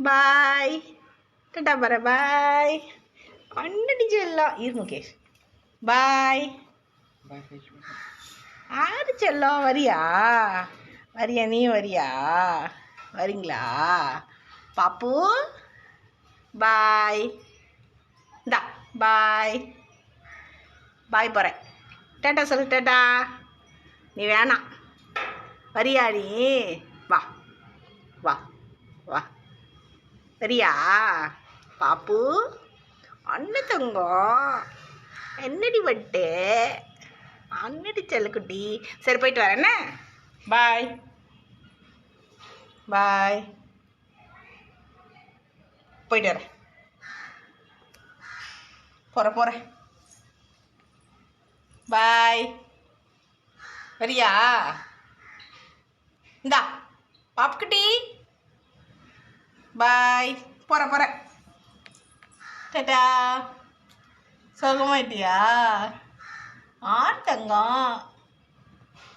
பாய். டாடா பர பாய். அண்ணடி செல்லம் இரு முகேஷ். பாய். ஆறு செல்லம் வரியா? வரியா? நீ வரியா? வரீங்களா? பாப்பு பாய். இந்தா பாய். பாய் போகிறேன். டாட்டா சொல்லு. டாட்டா. நீ வேணாம். வரியா நீ? வா வா வா. சரியா பாப்பு? அண்ணன் தங்கம் என்னடி வட்டு? அண்ணடி செல்லக்குட்டி. சரி போயிட்டு வரேன் என்ன? பாய் பாய். போயிட்டு வரேன். போகிறேன். பாய். வரியா? இந்தா பாப்புக்குட்டி. பாய். போகிறேன். டாட்டா. சுகமாயிட்டியா? தங்கம்